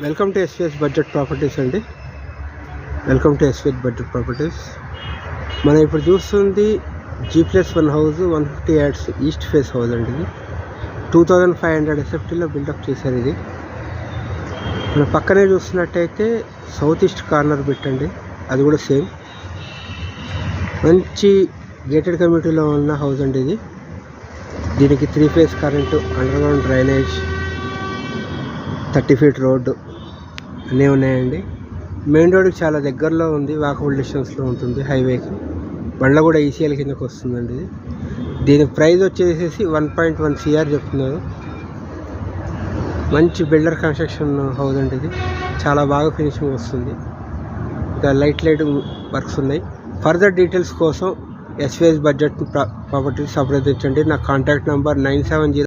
Welcome to SVS budget properties అండి. Welcome to SVS budget properties. మనం ఇప్పుడు చూస్తుంది G+1 house 150 yards east face house అండి. ఇది 2500 ఎస్ఎఫ్టీలో బిల్డప్ చేశారు. ఇది మన పక్కనే చూస్తున్నట్టయితే సౌత్ ఈస్ట్ కార్నర్ బిట్ అండి, అది కూడా సేమ్ మంచి గేటెడ్ కమ్యూనిటీలో ఉన్న హౌస్ అండి. ఇది దీనికి 3 phase current, underground drainage, 30 feet road అన్నీ ఉన్నాయండి. మెయిన్ రోడ్కి చాలా దగ్గరలో ఉంది, వాకబుల్ డిస్టెన్స్లో ఉంటుంది. హైవేకి బండ్ల కూడా ఈసీఎల్ కిందకు వస్తుందండి. ఇది దీని ప్రైస్ వచ్చేసి 1.1 CR చెప్తున్నారు. మంచి బిల్డర్ కన్స్ట్రక్షన్ హౌస్ అండి. ఇది చాలా బాగా ఫినిషింగ్ వస్తుంది. ఇంకా లైట్ వర్క్స్ ఉన్నాయి. ఫర్దర్ డీటెయిల్స్ కోసం ఎస్విఎస్ బడ్జెట్ ప్రాపర్టీస్ సంప్రదించండి. నా కాంటాక్ట్ నెంబర్ 970